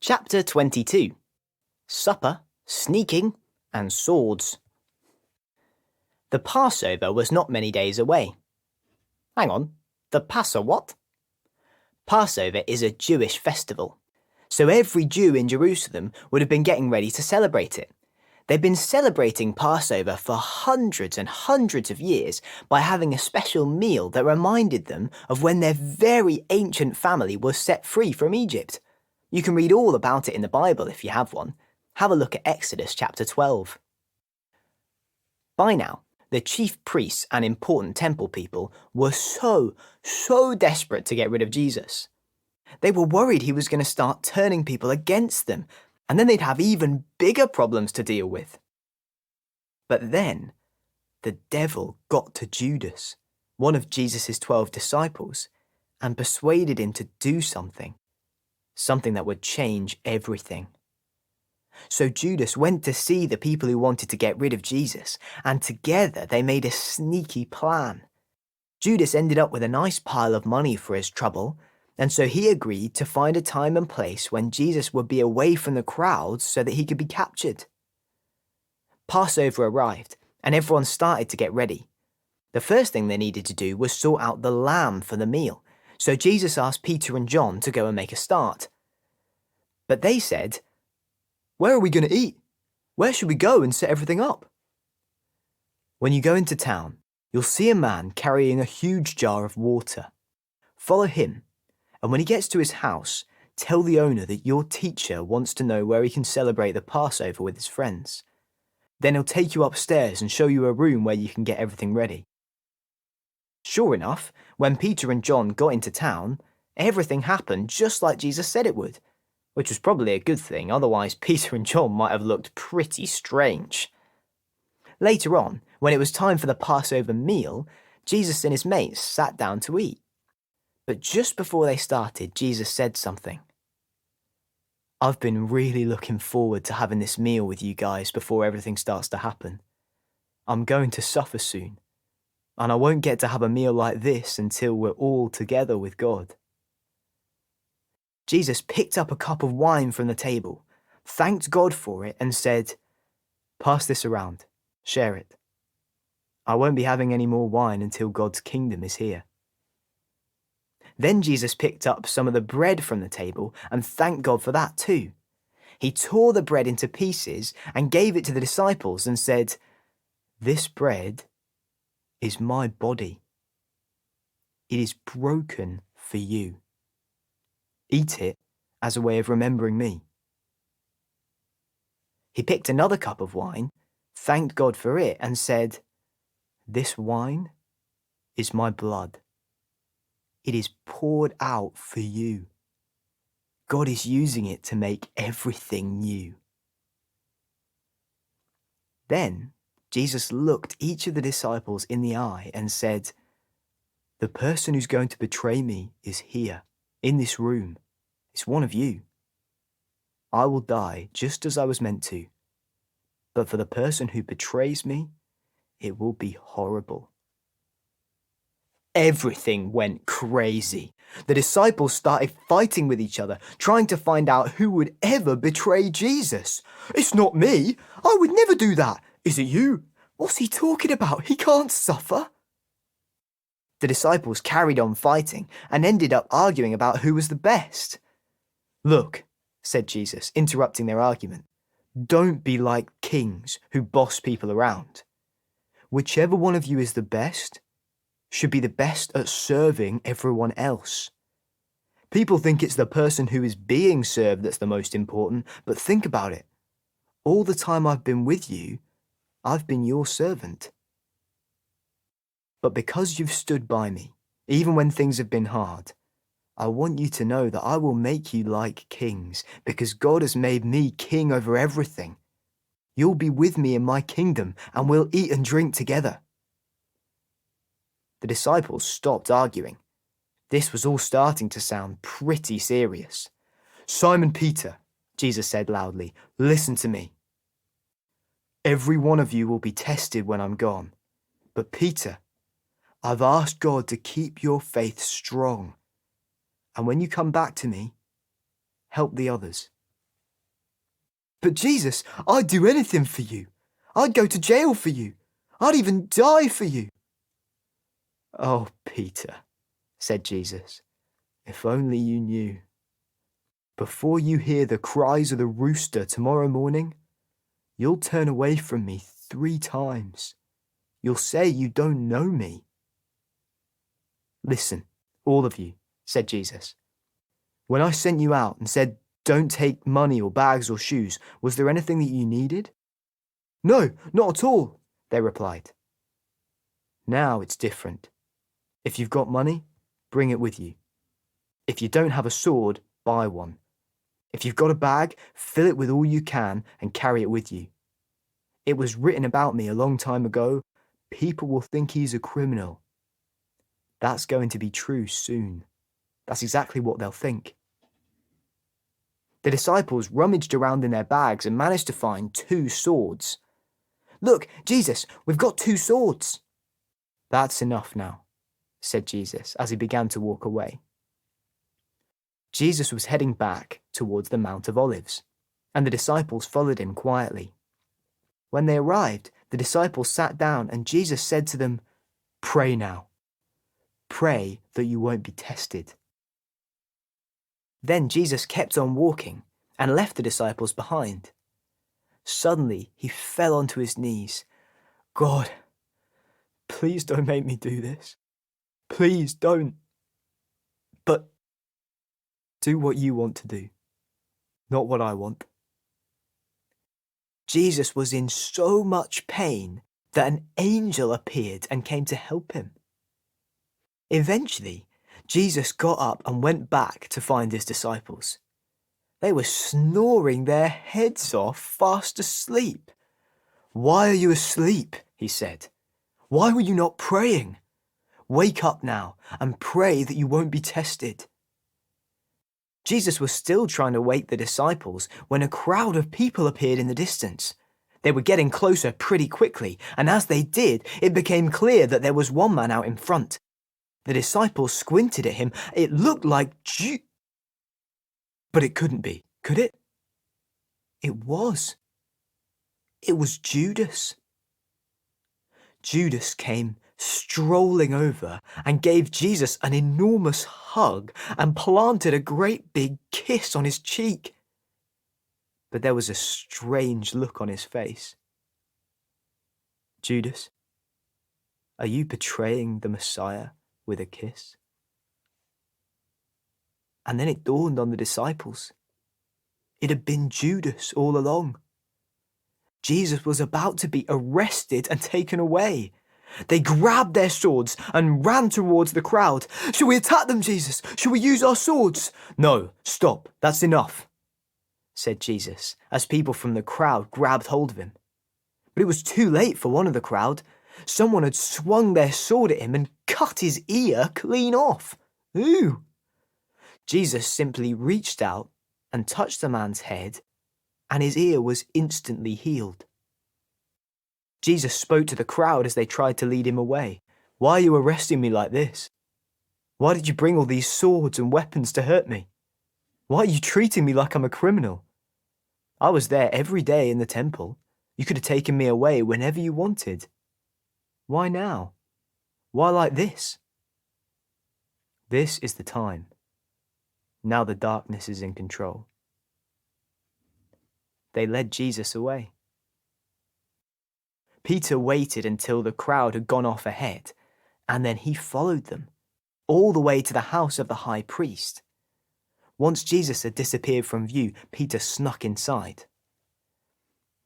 Chapter 22. Supper, Sneaking, and Swords. The Passover was not many days away. Hang on, the Passover what? Passover is a Jewish festival, so every Jew in Jerusalem would have been getting ready to celebrate it. They'd been celebrating Passover for hundreds and hundreds of years by having a special meal that reminded them of when their very ancient family was set free from Egypt. You can read all about it in the Bible if you have one. Have a look at Exodus chapter 12. By now, the chief priests and important temple people were so desperate to get rid of Jesus. They were worried he was going to start turning people against them, and then they'd have even bigger problems to deal with. But then, the devil got to Judas, one of Jesus' 12 disciples, and persuaded him to do something that would change everything. So Judas went to see the people who wanted to get rid of Jesus, and together they made a sneaky plan. Judas ended up with a nice pile of money for his trouble, and so he agreed to find a time and place when Jesus would be away from the crowds so that he could be captured. Passover arrived, and everyone started to get ready. The first thing they needed to do was sort out the lamb for the meal, so Jesus asked Peter and John to go and make a start. But they said, "Where are we going to eat? Where should we go and set everything up?" When you go into town, you'll see a man carrying a huge jar of water. Follow him, and when he gets to his house, tell the owner that your teacher wants to know where he can celebrate the Passover with his friends. Then he'll take you upstairs and show you a room where you can get everything ready. Sure enough, when Peter and John got into town, everything happened just like Jesus said it would, which was probably a good thing, otherwise Peter and John might have looked pretty strange. Later on, when it was time for the Passover meal, Jesus and his mates sat down to eat. But just before they started, Jesus said something. "I've been really looking forward to having this meal with you guys before everything starts to happen. I'm going to suffer soon, and I won't get to have a meal like this until we're all together with God." Jesus picked up a cup of wine from the table, thanked God for it, and said, "Pass this around, share it. I won't be having any more wine until God's kingdom is here." Then Jesus picked up some of the bread from the table and thanked God for that too. He tore the bread into pieces and gave it to the disciples and said, "This bread is my body. It is broken for you. Eat it as a way of remembering me." He picked another cup of wine, thanked God for it, and said, "This wine is my blood. It is poured out for you. God is using it to make everything new." Then Jesus looked each of the disciples in the eye and said, "The person who's going to betray me is here, in this room. It's one of you. I will die just as I was meant to, but for the person who betrays me, it will be horrible." Everything went crazy. The disciples started fighting with each other, trying to find out who would ever betray Jesus. "It's not me. I would never do that. Is it you? What's he talking about? He can't suffer." The disciples carried on fighting and ended up arguing about who was the best. "Look," said Jesus, interrupting their argument, "don't be like kings who boss people around. Whichever one of you is the best should be the best at serving everyone else. People think it's the person who is being served that's the most important, but think about it. All the time I've been with you, I've been your servant. But because you've stood by me, even when things have been hard, I want you to know that I will make you like kings, because God has made me king over everything. You'll be with me in my kingdom, and we'll eat and drink together." The disciples stopped arguing. This was all starting to sound pretty serious. "Simon Peter," Jesus said loudly, "listen to me. Every one of you will be tested when I'm gone. But Peter, I've asked God to keep your faith strong. And when you come back to me, help the others. But Jesus, I'd do anything for you. I'd go to jail for you. I'd even die for you. Oh, Peter, said Jesus, if only you knew. Before you hear the cries of the rooster tomorrow morning, you'll turn away from me 3 times. You'll say you don't know me. Listen, all of you, said Jesus. When I sent you out and said, don't take money or bags or shoes, was there anything that you needed? No, not at all, they replied. Now it's different. If you've got money, bring it with you. If you don't have a sword, buy one. If you've got a bag, fill it with all you can and carry it with you. It was written about me a long time ago. People will think he's a criminal. That's going to be true soon. That's exactly what they'll think. The disciples rummaged around in their bags and managed to find 2 swords. Look, Jesus, we've got 2 swords. That's enough now, said Jesus as he began to walk away. Jesus was heading back towards the Mount of Olives, and the disciples followed him quietly. When they arrived, the disciples sat down and Jesus said to them, "Pray now. Pray that you won't be tested." Then Jesus kept on walking and left the disciples behind. Suddenly, he fell onto his knees. God, please don't make me do this. Please don't. But do what you want to do, not what I want. Jesus was in so much pain that an angel appeared and came to help him. Eventually, Jesus got up and went back to find his disciples. They were snoring their heads off, fast asleep. "Why are you asleep?" he said. "Why were you not praying? Wake up now and pray that you won't be tested." Jesus was still trying to wake the disciples when a crowd of people appeared in the distance. They were getting closer pretty quickly, and as they did, it became clear that there was one man out in front. The disciples squinted at him. It looked like But it couldn't be, could it? It was. It was Judas. Judas came strolling over and gave Jesus an enormous hug and planted a great big kiss on his cheek. But there was a strange look on his face. "Judas, are you betraying the Messiah with a kiss?" And then it dawned on the disciples. It had been Judas all along. Jesus was about to be arrested and taken away. They grabbed their swords and ran towards the crowd. "Shall we attack them, Jesus? Shall we use our swords?" "No, stop, that's enough," said Jesus, as people from the crowd grabbed hold of him. But it was too late for one of the crowd. Someone had swung their sword at him and cut his ear clean off. Ooh! Jesus simply reached out and touched the man's head, and his ear was instantly healed. Jesus spoke to the crowd as they tried to lead him away. "Why are you arresting me like this? Why did you bring all these swords and weapons to hurt me? Why are you treating me like I'm a criminal? I was there every day in the temple. You could have taken me away whenever you wanted. Why now? Why like this?" This is the time. Now the darkness is in control. They led Jesus away. Peter waited until the crowd had gone off ahead, and then he followed them, all the way to the house of the high priest. Once Jesus had disappeared from view, Peter snuck inside.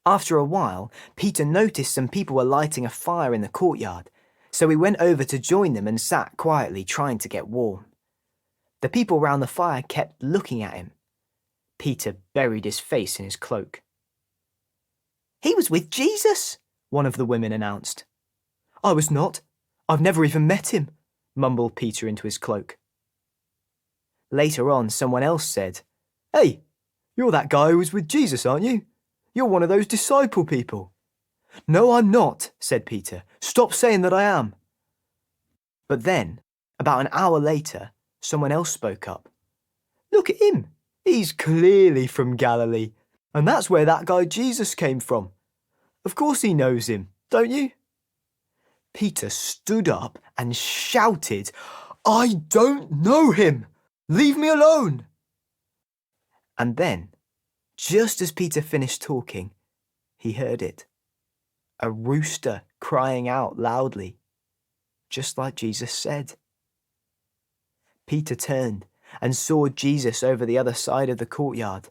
After a while, Peter noticed some people were lighting a fire in the courtyard, so he went over to join them and sat quietly trying to get warm. The people round the fire kept looking at him. Peter buried his face in his cloak. "He was with Jesus," one of the women announced. "I was not. I've never even met him," mumbled Peter into his cloak. Later on, someone else said, "Hey, you're that guy who was with Jesus, aren't you? You're one of those disciple people." "No, I'm not," said Peter. "Stop saying that I am." But then, about an hour later, someone else spoke up. "Look at him. He's clearly from Galilee. And that's where that guy Jesus came from. Of course he knows him, don't you? Peter stood up and shouted, "I don't know him! Leave me alone!" And then, just as Peter finished talking, he heard it. A rooster crying out loudly, just like Jesus said. Peter turned and saw Jesus over the other side of the courtyard.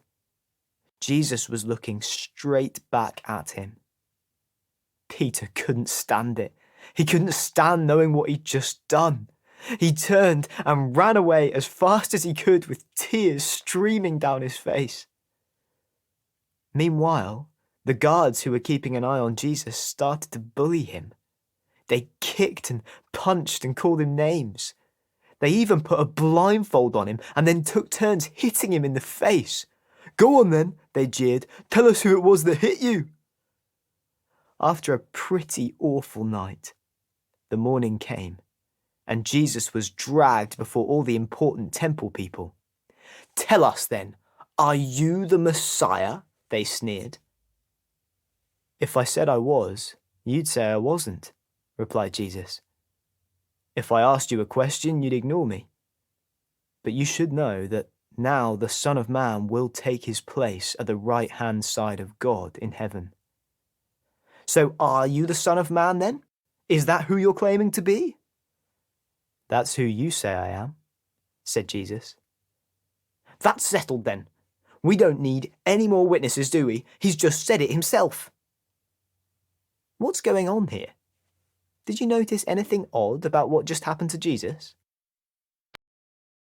Jesus was looking straight back at him. Peter couldn't stand it. He couldn't stand knowing what he'd just done. He turned and ran away as fast as he could with tears streaming down his face. Meanwhile, the guards who were keeping an eye on Jesus started to bully him. They kicked and punched and called him names. They even put a blindfold on him and then took turns hitting him in the face. "Go on then," they jeered. "Tell us who it was that hit you." After a pretty awful night, the morning came, and Jesus was dragged before all the important temple people. "Tell us then, are you the Messiah?" they sneered. "If I said I was, you'd say I wasn't," replied Jesus. "If I asked you a question, you'd ignore me. But you should know that now the Son of Man will take his place at the right-hand side of God in heaven." "So are you the Son of Man then? Is that who you're claiming to be?" "That's who you say I am," said Jesus. "That's settled then. We don't need any more witnesses, do we? He's just said it himself." What's going on here? Did you notice anything odd about what just happened to Jesus?